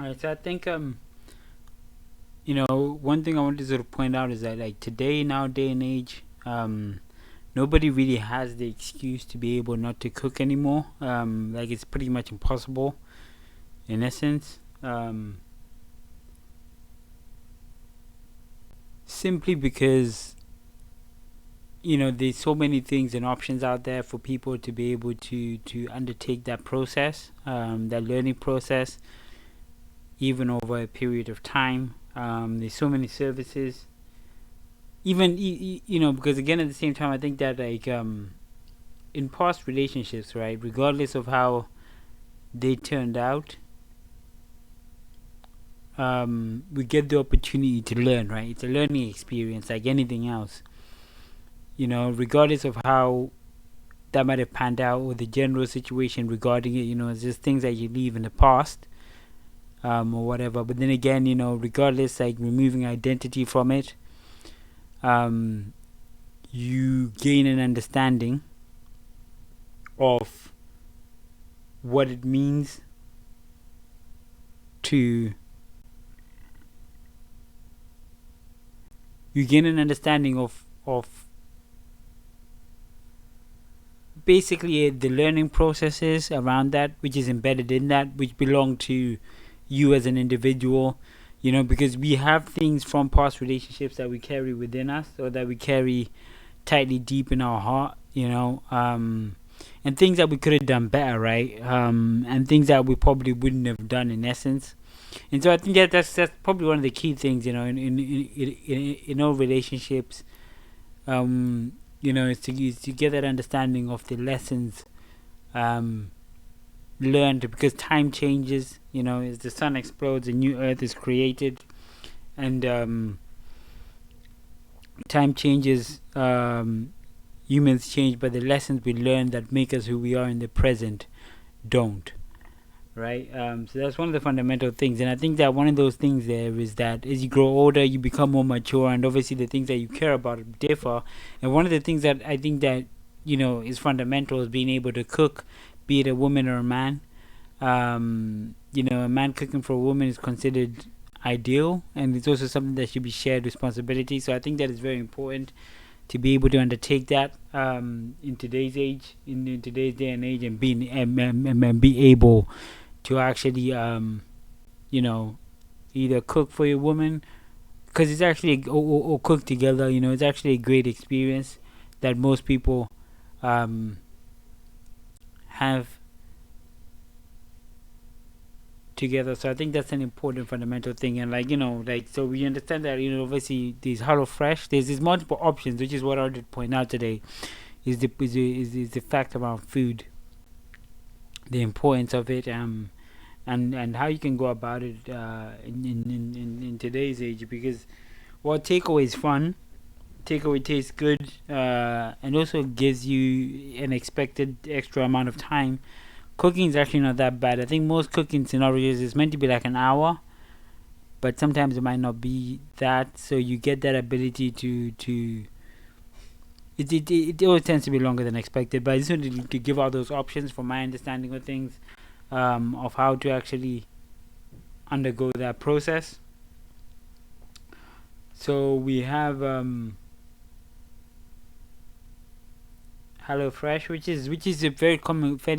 Alright, so I think one thing I wanted to sort of point out is that like today, now day and age, nobody really has the excuse to be able not to cook anymore. Like it's pretty much impossible in essence. Simply because there's so many things and options out there for people to be able to undertake that process, that learning process, even over a period of time. There's so many services, even because again at the same time I think that like in past relationships, right, regardless of how they turned out, we get the opportunity to learn, right? It's a learning experience like anything else, regardless of how that might have panned out or the general situation regarding it. It's just things that you leave in the past, or whatever. But then again, regardless, like removing identity from it, you gain an understanding of what it means to you gain an understanding of basically the learning processes around that, which is embedded in that, which belong to you as an individual. Because we have things from past relationships that we carry within us, or that we carry tightly deep in our heart, and things that we could have done better, right? And things that we probably wouldn't have done in essence. And so I think that's probably one of the key things, in all relationships, is to get that understanding of the lessons learned, because time changes. As the sun explodes, a new earth is created, and time changes. Humans change, but the lessons we learn that make us who we are in the present don't. Right? So that's one of the fundamental things, and I think that one of those things there is that as you grow older, you become more mature, and obviously the things that you care about differ. And one of the things that I think that is fundamental is being able to cook, be it a woman or a man. A man cooking for a woman is considered ideal, and it's also something that should be shared responsibility. So I think that is very important to be able to undertake that in today's age, in today's day and age, and and be able to actually either cook for your woman, because it's actually or cook together. It's actually a great experience that most people have together. So I think that's an important fundamental thing. And so we understand that obviously these HelloFresh, there's multiple options, which is what I wanted to point out today. Is the fact about food, the importance of it, and how you can go about it in today's age. Because takeaway is fun, takeaway tastes good, and also gives you an expected extra amount of time. Cooking is actually not that bad. I think most cooking scenarios is meant to be like an hour, but sometimes it might not be that. So you get that ability to it always tends to be longer than expected. But I just wanted to give out those options from my understanding of things, of how to actually undergo that process. So we have HelloFresh, which is a fairly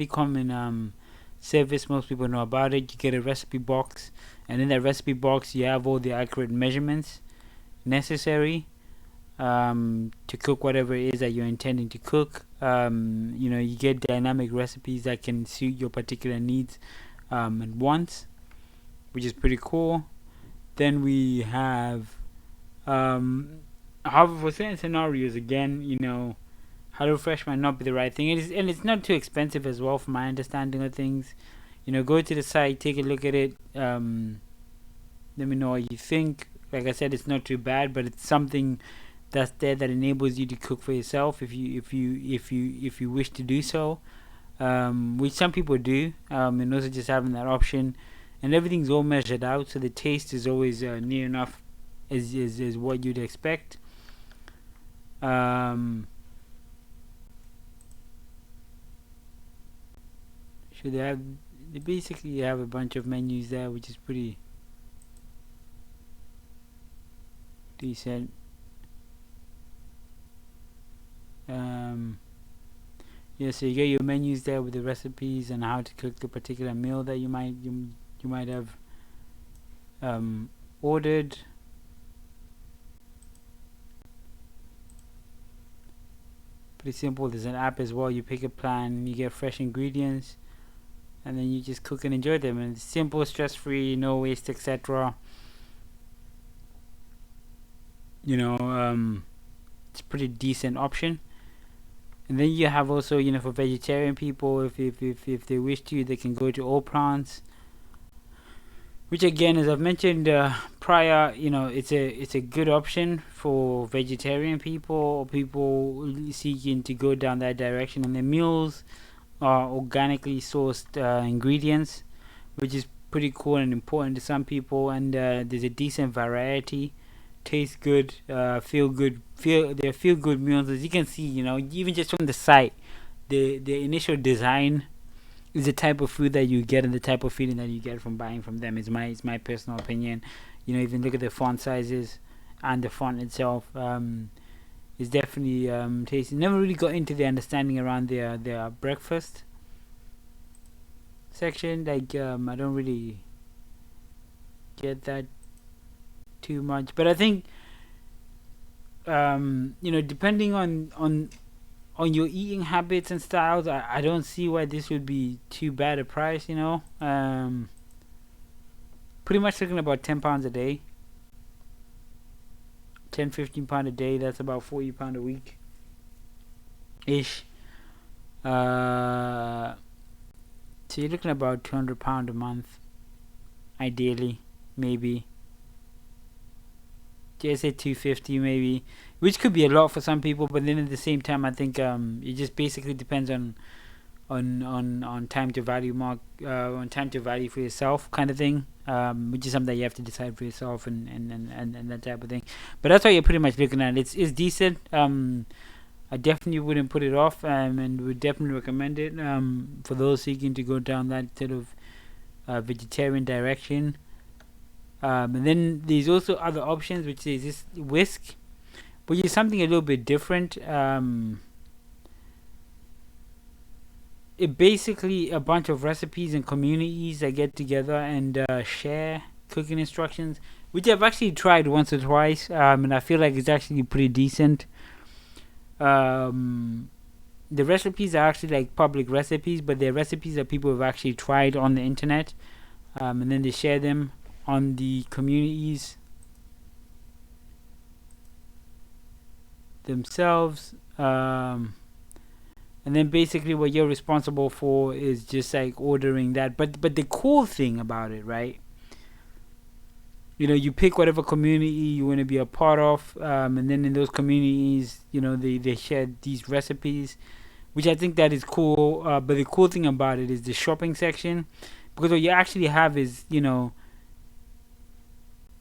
common service. Most people know about it. You get a recipe box, and in that recipe box, you have all the accurate measurements necessary to cook whatever it is that you're intending to cook. You get dynamic recipes that can suit your particular needs and wants, which is pretty cool. Then we have, however, for certain scenarios, again, HelloFresh might not be the right thing. And it's not too expensive as well, from my understanding of things. Go to the site, take a look at it. Let me know what you think. Like I said, it's not too bad, but it's something that's there that enables you to cook for yourself if you wish to do so, which some people do, and also just having that option, and everything's all measured out, so the taste is always near enough as what you'd expect. Should they have they basically have a bunch of menus there, which is pretty decent. Um, yeah, so you get your menus there with the recipes and how to cook the particular meal that you might have ordered. Pretty simple. There's an app as well. You pick a plan, you get fresh ingredients, and then you just cook and enjoy them. And it's simple, stress-free, no waste, etc. It's a pretty decent option. And then you have also, for vegetarian people, if they wish to, they can go to All Plants, which again, as I've mentioned prior, it's a good option for vegetarian people or people seeking to go down that direction. And the meals are organically sourced ingredients, which is pretty cool and important to some people. And there's a decent variety. Taste good, feel good. They're feel good meals, as you can see. Even just from the site, the initial design is the type of food that you get and the type of feeling that you get from buying from them. Is my personal opinion. Even look at the font sizes and the font itself. Is definitely tasty. Never really got into the understanding around their breakfast section. Like I don't really get that too much, but I think depending on your eating habits and styles, I don't see why this would be too bad a price. Pretty much looking about £10 a day, 10-15 pound a day. That's about £40 a week ish. So you're looking about £200 a month, ideally, maybe. Just say 250 maybe, which could be a lot for some people, but then at the same time, I think it just basically depends on time to value on time to value for yourself kind of thing, which is something that you have to decide for yourself and that type of thing. But that's what you're pretty much looking at. It's decent. I definitely wouldn't put it off, and would definitely recommend it for those seeking to go down that sort of vegetarian direction. And then there's also other options, which is this whisk, which is something a little bit different. It basically a bunch of recipes and communities that get together and share cooking instructions, which I've actually tried once or twice, and I feel like it's actually pretty decent. The recipes are actually like public recipes, but they're recipes that people have actually tried on the internet, and then they share them on the communities themselves, and then basically what you're responsible for is just like ordering that. But the cool thing about it, right? You pick whatever community you want to be a part of, and then in those communities, they share these recipes, which I think that is cool. But the cool thing about it is the shopping section, because what you actually have is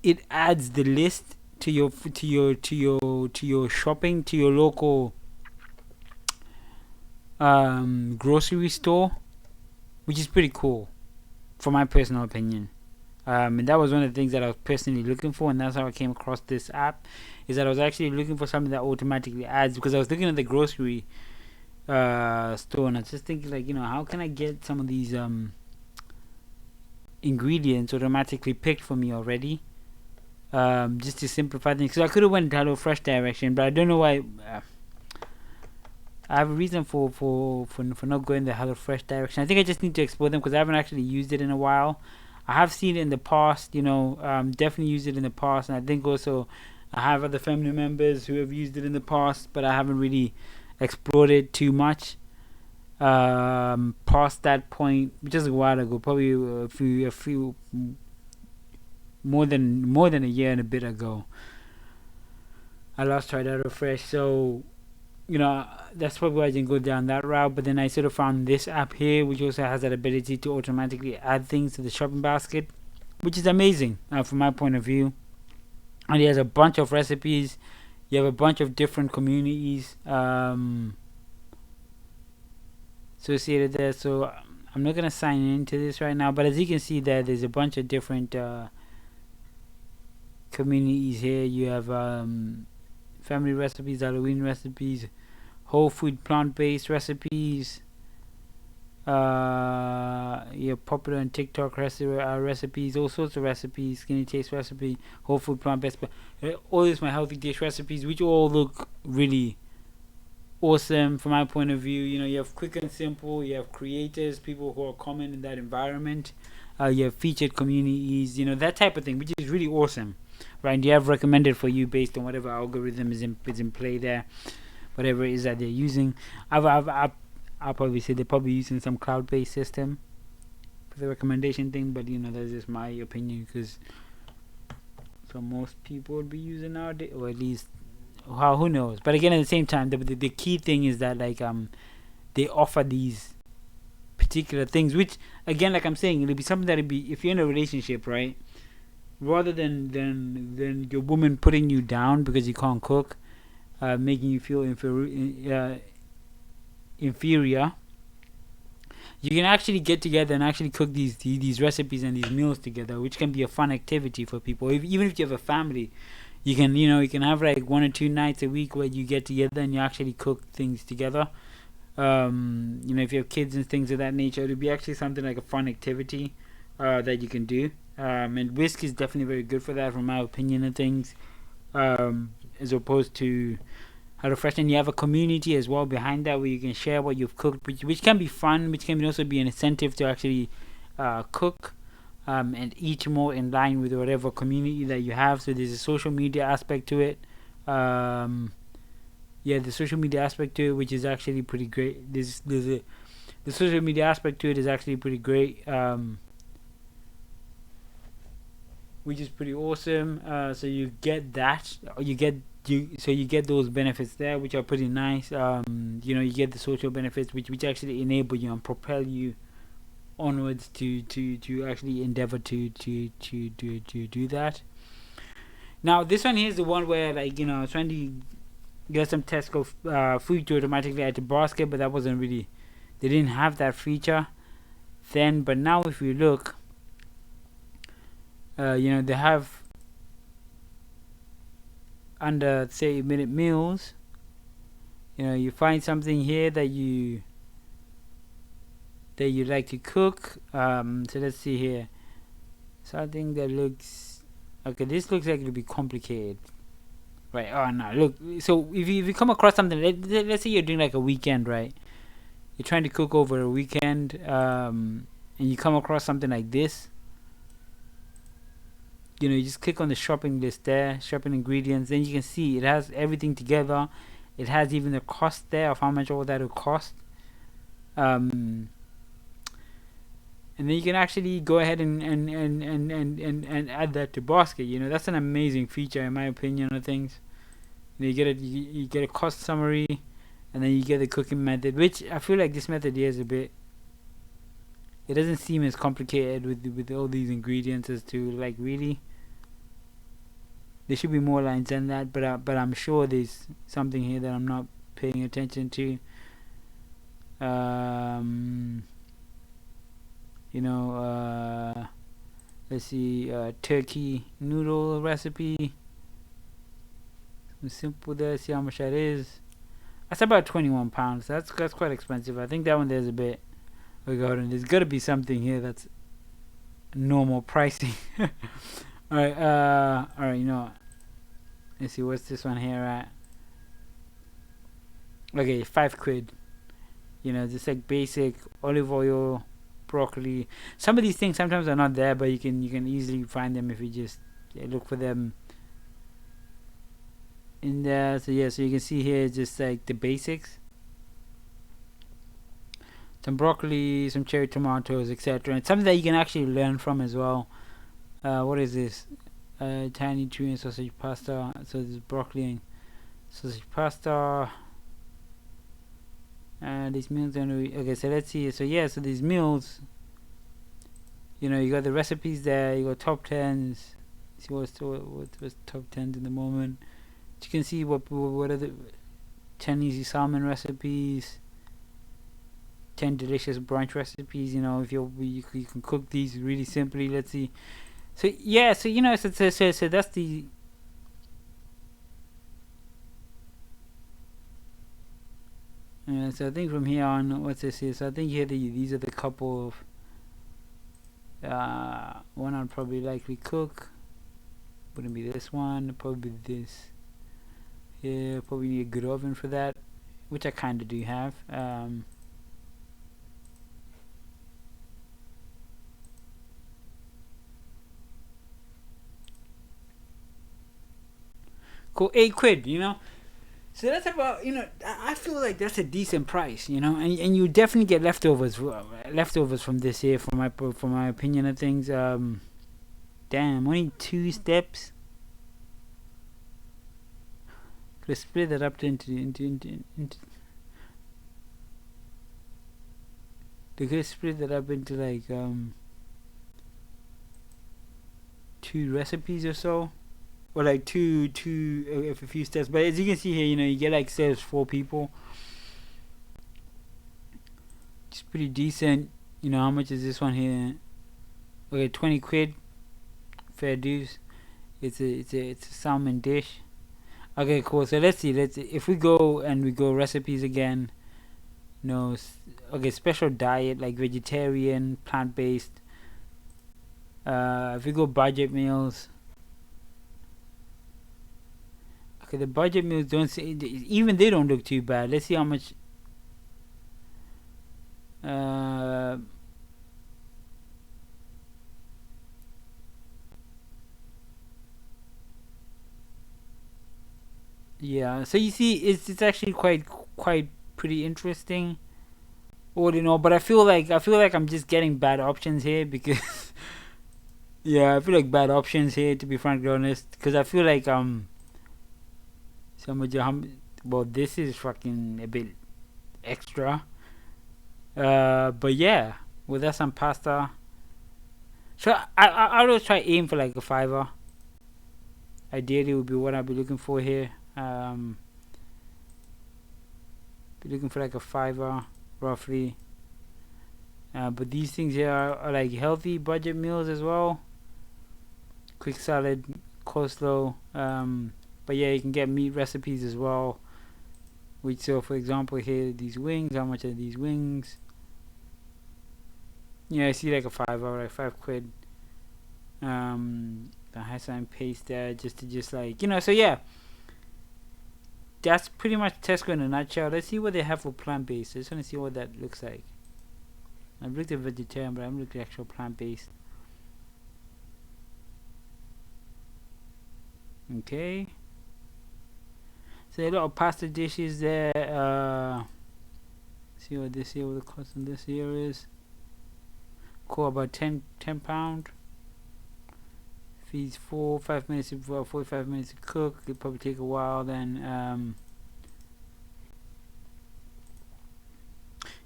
it adds the list to your shopping, to your local grocery store, which is pretty cool, for my personal opinion. And that was one of the things that I was personally looking for, and that's how I came across this app. Is that I was actually looking for something that automatically adds, because I was looking at the grocery store, and I was just thinking, like, how can I get some of these ingredients automatically picked for me already, just to simplify things. So I could have went HelloFresh direction, but I don't know why. I have a reason for not going the HelloFresh direction. I think I just need to explore them, because I haven't actually used it in a while. I have seen it in the past, definitely used it in the past, and I think also I have other family members who have used it in the past, but I haven't really explored it too much. Past that point, just a while ago, probably a few more than a year and a bit ago, I last tried HelloFresh. So that's probably why I didn't go down that route. But then I sort of found this app here, which also has that ability to automatically add things to the shopping basket, which is amazing from my point of view. And it has a bunch of recipes. You have a bunch of different communities associated there. So I'm not gonna sign into this right now, but as you can see there, there's a bunch of different communities here. You have family recipes, Halloween recipes, whole food plant-based recipes, popular on TikTok recipes, all sorts of recipes, skinny taste recipe, whole food plant-based, all this my healthy dish recipes, which all look really awesome from my point of view. You have quick and simple, you have creators, people who are common in that environment, you have featured communities, that type of thing, which is really awesome, right? And you have recommended for you based on whatever algorithm is in play there, whatever it is that they're using. I'll probably say they're probably using some cloud-based system for the recommendation thing, but that's just my opinion, because so most people would be using nowadays, or at least, who knows. But again, at the same time, the key thing is that they offer these particular things, which again, like I'm saying, it'll be something that'll be, if you're in a relationship, right, rather than your woman putting you down because you can't cook, making you feel inferior, you can actually get together and actually cook these recipes and these meals together, which can be a fun activity for people. Even if you have a family, you can have like 1 or 2 nights a week where you get together and you actually cook things together. If you have kids and things of that nature, it'll be actually something like a fun activity that you can do. And whisk is definitely very good for that, from my opinion of things. As opposed to HelloFresh, and you have a community as well behind that where you can share what you've cooked, which can be fun, which can also be an incentive to actually cook and eat more in line with whatever community that you have. So there's a social media aspect to it. The social media aspect to it, which is actually pretty great. The social media aspect to it is actually pretty great, which is pretty awesome. So you get that, you get those benefits there, which are pretty nice. You get the social benefits, which actually enable you and propel you onwards to actually endeavor to do that. Now this one here is the one where I was trying to get some Tesco food to automatically add to basket, but that wasn't really, they didn't have that feature then. But now if you look, they have under, say, minute meals. You find something here that you like to cook. So let's see here, something that looks okay. This looks like it'll be complicated, right? Oh no, look. So if you come across something, let's say you're doing like a weekend, right? You're trying to cook over a weekend, and you come across something like this. You just click on the shopping list there, shopping ingredients, then you can see it has everything together. It has even the cost there of how much all that will cost. And then you can actually go ahead and add that to basket. That's an amazing feature in my opinion of things. You get a cost summary, and then you get the cooking method, which I feel like this method here is a bit, it doesn't seem as complicated with all these ingredients as to like really. There should be more lines than that, but I'm sure there's something here that I'm not paying attention to. Let's see, turkey noodle recipe. Simple there. See how much that is. That's about £21. That's quite expensive. I think that one there's a bit. There's got to be something here that's normal pricing. Alright. Let's see, what's this one here at? Okay, £5. Just like basic olive oil, broccoli. Some of these things sometimes are not there, but you can easily find them if you just look for them in there. So you can see here just like the basics. Some broccoli, some cherry tomatoes, etc. And something that you can actually learn from as well. What is this? Tiny tree and sausage pasta. So this is broccoli and sausage pasta. These meals okay, so let's see. So so these meals, you got the recipes there, you got top 10s. See what's top 10s in the moment. You can see what are the 10 easy salmon recipes. 10 delicious brunch recipes. You know, if you can cook these really simply. Let's see. So yeah, so you know, so that's the. So I think from here on, what's this here? So I think here these are the couple of. One I'd probably likely cook. Wouldn't be this one. Probably this. Yeah, probably need a good oven for that, which I kind of do have. Cool, £8. You know. So that's about, you know, I feel like that's a decent price, you know, and you definitely get leftovers from this here, from my opinion of things. Damn, only 2 steps. Could split that up into. They could split that up into like 2 recipes or so. Or like two a few steps, but as you can see here, you know, you get like says 4 people. It's pretty decent. You know, how much is this one here? Okay, £20, fair dues. It's a salmon dish. Okay, cool. So let's see. If we go recipes again. No, okay, special diet like vegetarian, plant based. If we go budget meals. Okay, the budget meals don't say, even they don't look too bad. Let's see how much. Yeah. So you see, it's actually quite pretty interesting. All in all, but I feel like I'm just getting bad options here because yeah, I feel like bad options here, to be frankly honest, because I feel like well, this is fucking a bit extra. But yeah, well, that's some pasta. So I always try aim for like a £5. Ideally, would be what I'd be looking for here. Be looking for like a £5 roughly. But these things here are like healthy budget meals as well. Quick salad, coleslaw. But yeah, you can get meat recipes as well. Which, so for example here, these wings. How much are these wings? Yeah, I see like a £5, like £5. The high sign paste there just like, you know. So yeah, that's pretty much Tesco in a nutshell. Let's see what they have for plant based. I just want to see what that looks like. I've looked at vegetarian, but I haven't looked at actual plant based. Okay. So a lot of pasta dishes there. See what this here, what the cost of this here is. Cool, about £10. Feeds 5 minutes to 45 minutes to cook. It'll probably take a while. Then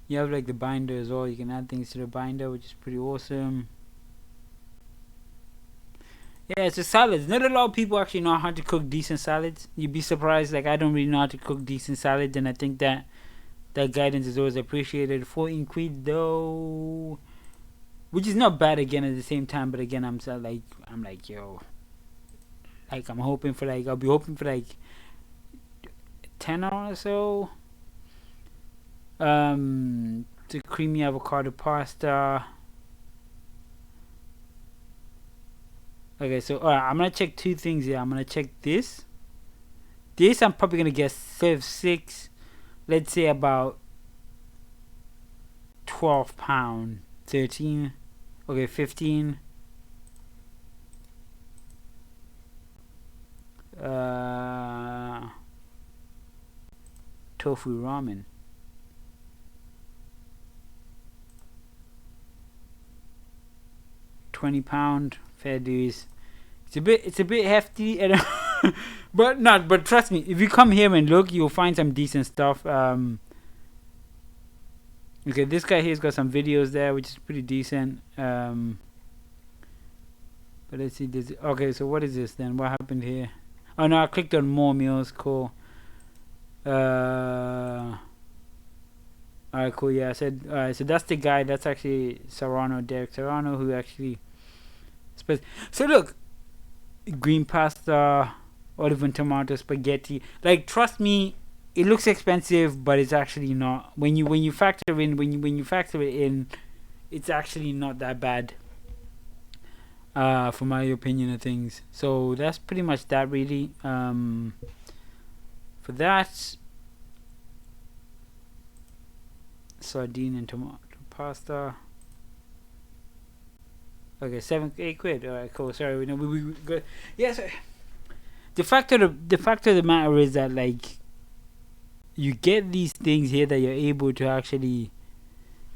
you have like the binder as well. You can add things to the binder, which is pretty awesome. Yeah, it's a salads. Not a lot of people actually know how to cook decent salads. You'd be surprised. Like, I don't really know how to cook decent salads, and I think that guidance is always appreciated. £14 though, which is not bad again at the same time. But again, I'm like, yo, like I'll be hoping for like 10 or so. The creamy avocado pasta. Okay, so alright, I'm gonna check 2 things here. I'm gonna check this. I'm probably gonna get serve 6. Let's say about £12. 13. Okay, 15. Tofu ramen. £20, fair dues. It's a bit hefty, but trust me, if you come here and look, you'll find some decent stuff. Okay, this guy here's got some videos there, which is pretty decent. But let's see this. Okay, so what is this then? What happened here? Oh no, I clicked on more meals. Cool. All right, cool. Yeah, I said. So that's the guy. That's actually Serrano, Derek Serrano, who actually. So look, green pasta, olive and tomato spaghetti. Like, trust me, it looks expensive, but it's actually not. When you factor in when you factor it in, it's actually not that bad. For my opinion of things. So that's pretty much that, really. For that, sardine and tomato pasta. Okay, 7 8 quid. All right, cool. Sorry, we good. Yes. The fact of the matter is that, like, you get these things here that you're able to actually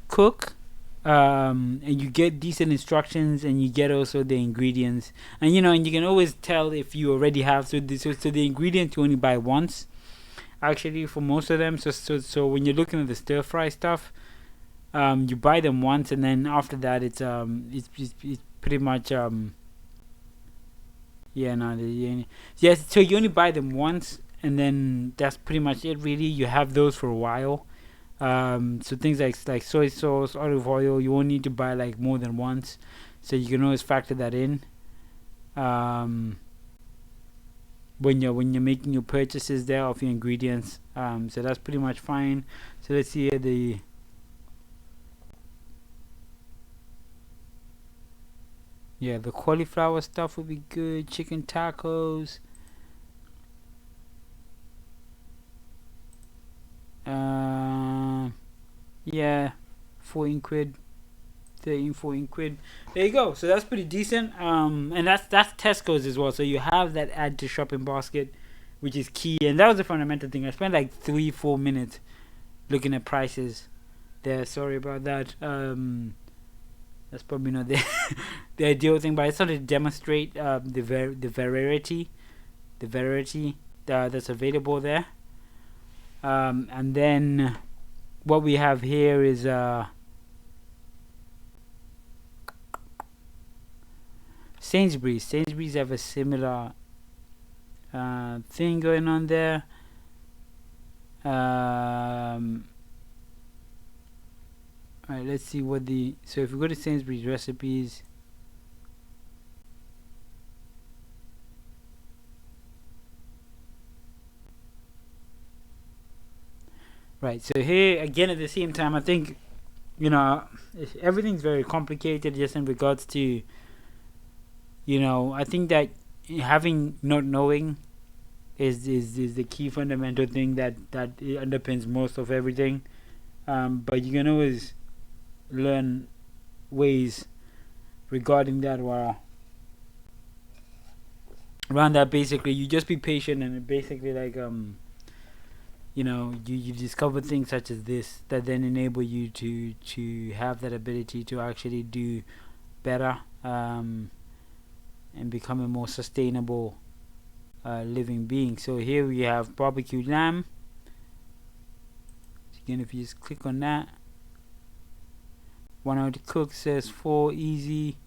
cook, and you get decent instructions, and you get also the ingredients, and you can always tell if you already have. So the ingredients you only buy once, actually, for most of them. So when you're looking at the stir fry stuff, you buy them once, and then after that, it's pretty much yeah, no, yes. So you only buy them once, and then that's pretty much it. Really, you have those for a while. So things like soy sauce, olive oil, you won't need to buy like more than once, so you can always factor that in. Um, when you're making your purchases there of your ingredients. So that's pretty much fine. So let's see here the cauliflower stuff would be good. Chicken tacos. Yeah, 14 quid, 13, 14 quid. There you go. So that's pretty decent. And that's Tesco's as well. So you have that add to shopping basket, which is key. And that was the fundamental thing. I spent like 3-4 minutes looking at prices there. Sorry about that. That's probably not the the ideal thing, but I started to demonstrate the variety that's available there. And then what we have here is Sainsbury's. Sainsbury's have a similar thing going on there. Alright, let's see what so if we go to Sainsbury's recipes, right, so here again at the same time, I think, everything's very complicated just in regards to, I think that having not knowing is the key fundamental thing that underpins most of everything. But you can always learn ways regarding that, where around that, basically you just be patient, and basically, like, you discover things such as this that then enable you to have that ability to actually do better, and become a more sustainable living being. So here we have barbecue lamb. Again, if you just click on that, 1 hour to cook, says 4, easy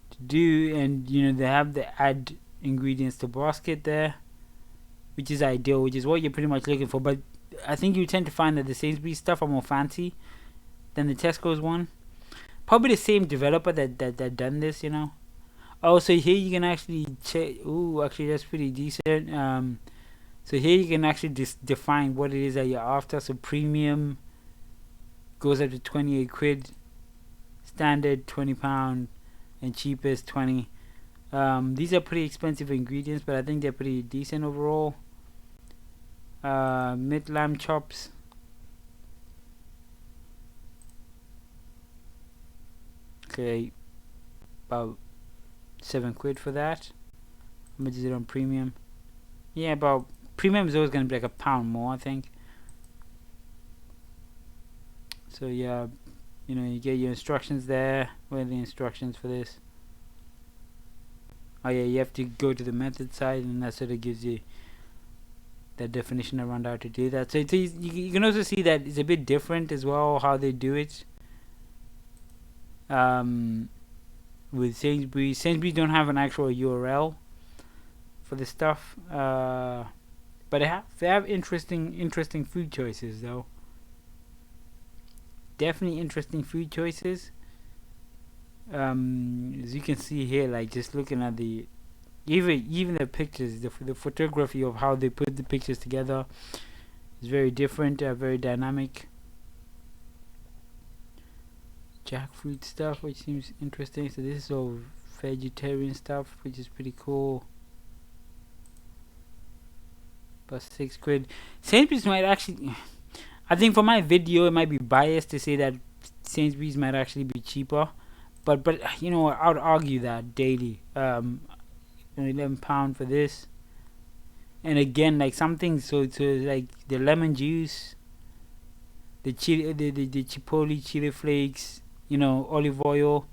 to do, and they have the add ingredients to basket there, which is ideal, which is what you're pretty much looking for. But I think you tend to find that the Sainsbury's stuff are more fancy than the Tesco's one. Probably the same developer that done this, Oh, so here you can actually check. Ooh, actually that's pretty decent. So here you can actually define what it is that you're after. So premium goes up to 28 quid, standard £20, and cheapest 20. These are pretty expensive ingredients, but I think they're pretty decent overall. Mid lamb chops. Okay, about 7 quid for that. How much is it on premium? Yeah, about premium is always gonna be like £1 more, I think. So yeah, you get your instructions there. Where are the instructions for this? Oh yeah, you have to go to the method side, and that sort of gives you that definition around how to do that. So you can also see that it's a bit different as well how they do it. With Sainsbury's don't have an actual URL for the stuff, but they have interesting food choices though. definitely interesting food choices. As you can see here, like just looking at the even the pictures, the photography of how they put the pictures together is very different, very dynamic. Jackfruit stuff, which seems interesting. So this is all vegetarian stuff, which is pretty cool. But £6. Sainsbury's might actually, I think for my video, it might be biased to say that Sainsbury's might actually be cheaper. But you know, I would argue that daily. £11 for this. And again, like something so like the lemon juice, the chili, the chipotle chili flakes, you know, olive oil.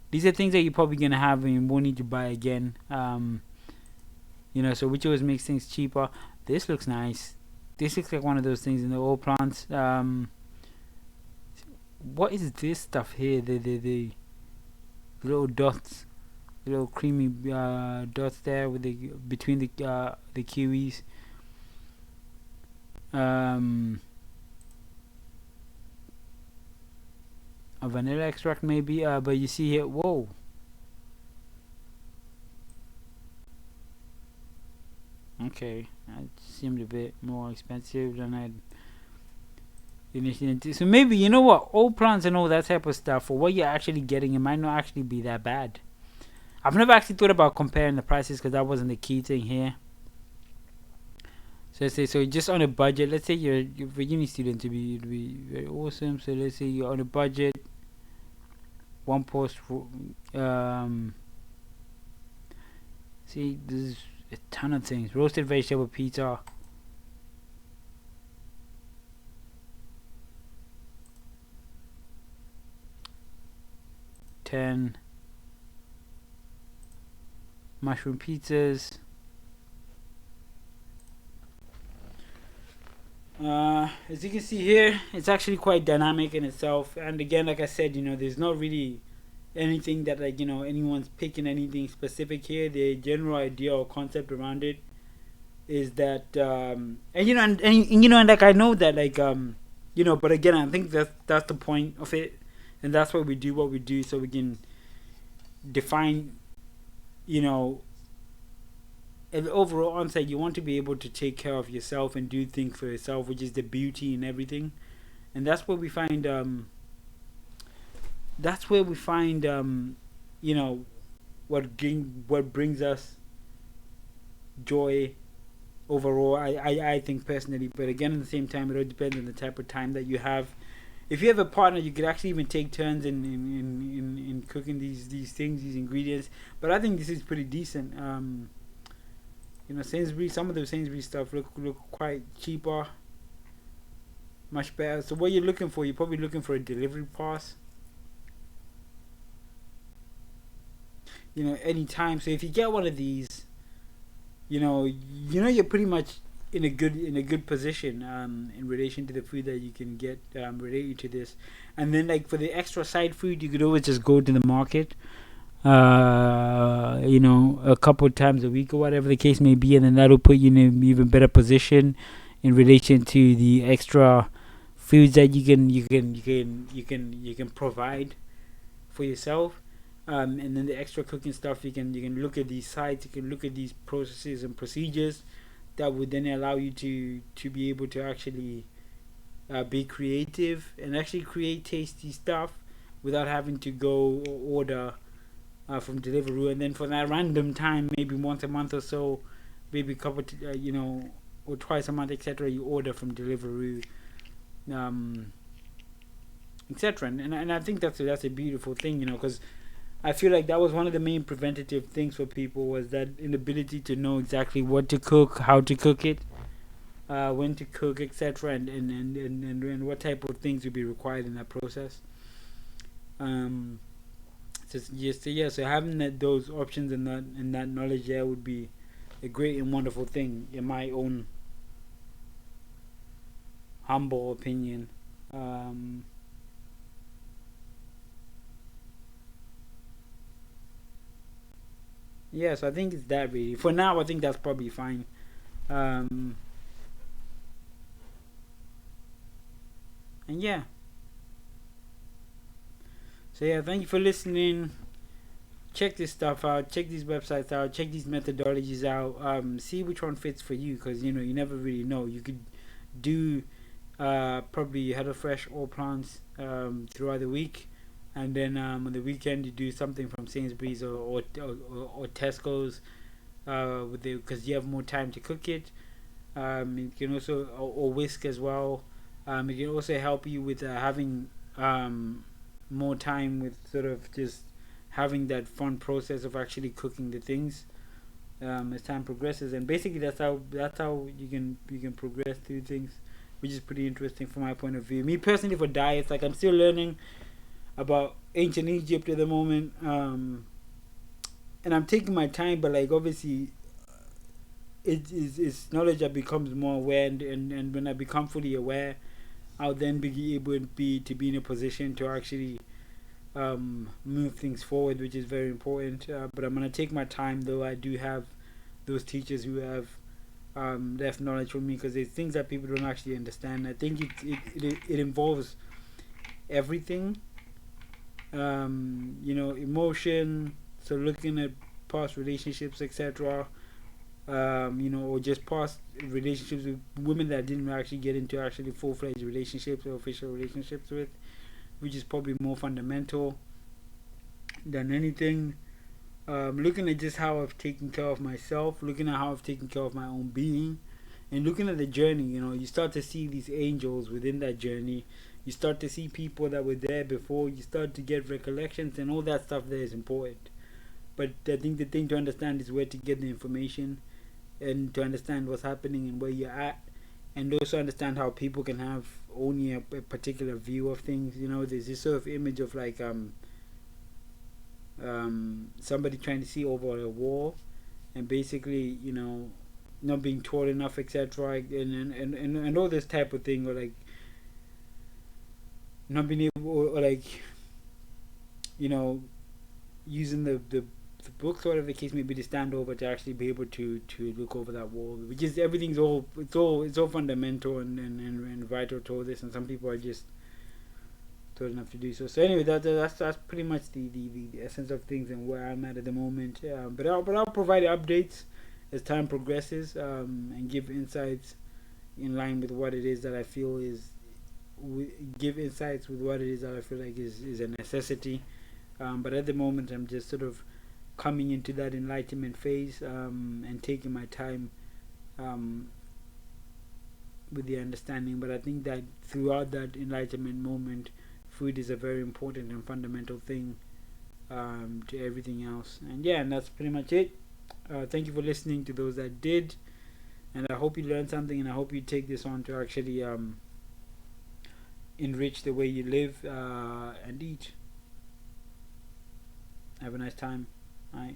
These are things that you're probably gonna have and you won't need to buy again. You know, so which always makes things cheaper. This looks nice. This looks like one of those things in the oil plants. What is this stuff here? The little dots, the little creamy dots there with the between the kiwis. A vanilla extract maybe, but you see here, whoa. Okay, that seemed a bit more expensive than I'd initially. So maybe, you know what, old plants and all that type of stuff, for what you're actually getting, it might not actually be that bad. I've never actually thought about comparing the prices because that wasn't the key thing here. So let's say, so just on a budget, let's say you're a uni student to be very awesome. So let's say you're on a budget, one post for, see, there's a ton of things. Roasted vegetable pizza. $10. Mushroom pizzas. As you can see here, it's actually quite dynamic in itself. And again, like I said, you know, there's not really anything that, like, you know, anyone's picking anything specific here. The general idea or concept around it is that and you know, and you know, and like I know that, like, you know, but again, I think that's the point of it, and that's why we do what we do, so we can define, you know, and overall onsite, you want to be able to take care of yourself and do things for yourself, which is the beauty in everything. And that's where we find you know, what brings us joy overall. I think personally, but again, at the same time, it all depends on the type of time that you have. If you have a partner, you could actually even take turns in cooking these things, these ingredients. But I think this is pretty decent. You know, Sainsbury's, some of the Sainsbury's stuff look quite cheaper, much better. So what you're looking for, you're probably looking for a delivery pass. You know, anytime. So if you get one of these, you know you're pretty much in a good position in relation to the food that you can get related to this. And then, like, for the extra side food, you could always just go to the market, you know, a couple of times a week or whatever the case may be, and then that'll put you in an even better position in relation to the extra foods that you can provide for yourself. And then the extra cooking stuff, you can look at these sites, you can look at these processes and procedures that would then allow you to be able to actually be creative and actually create tasty stuff without having to go order from Deliveroo. And then for that random time, maybe once a month or so, maybe a couple you know, or twice a month, etc., you order from Deliveroo, etc. And I think that's a beautiful thing, you know, because I feel like that was one of the main preventative things for people, was that inability to know exactly what to cook, how to cook it, when to cook, etc., and what type of things would be required in that process. So having those options and that knowledge there would be a great and wonderful thing, in my own humble opinion. Yeah, so I think it's that really. For now, I think that's probably fine. Um, and yeah, So yeah, thank you for listening. Check this stuff out. Check these websites out. Check these methodologies out. See which one fits for you, because you know you never really know. You could do probably HelloFresh or plants throughout the week, and then on the weekend you do something from Sainsbury's or Tesco's because you have more time to cook it. It can also or whisk as well. It can also help you with having more time with sort of just having that fun process of actually cooking the things as time progresses. And basically that's how you can progress through things, which is pretty interesting from my point of view. Me personally, for diets, like I'm still learning about ancient Egypt at the moment, and I'm taking my time, but like obviously it's knowledge that becomes more aware, and when I become fully aware, I'll then be able to be in a position to actually move things forward, which is very important. But I'm gonna take my time, though. I do have those teachers who have left knowledge for me, because there's things that people don't actually understand. I think it involves everything. Emotion. So looking at past relationships, etc. Or just past relationships with women that didn't actually get into actually full-fledged relationships or official relationships with, which is probably more fundamental than anything. Looking at just how I've taken care of myself, looking at how I've taken care of my own being, and looking at the journey. You start to see these angels within that journey. You start to see people that were there before. You start to get recollections, and all that stuff there is important. But I think the thing to understand is where to get the information, and to understand what's happening and where you're at, and also understand how people can have only a particular view of things. There's this sort of image of like somebody trying to see over a wall, and basically not being tall enough, etc., and all this type of thing, or like not being able, or like using the books, or whatever the case may be, to stand over to actually be able to look over that wall, which is everything's all it's all fundamental and vital to all this, and some people are just tall enough to do so. So anyway, that's pretty much the essence of things and where I'm at the moment. But I'll provide updates as time progresses, and give insights in line with what it is that I feel is give insights with what it is that I feel like is a necessity. But at the moment, I'm just sort of coming into that enlightenment phase, and taking my time with the understanding. But I think that throughout that enlightenment moment, food is a very important and fundamental thing to everything else. And yeah, and that's pretty much it. Thank you for listening to those that did, and I hope you learned something, and I hope you take this on to actually enrich the way you live and eat. Have a nice time. All right.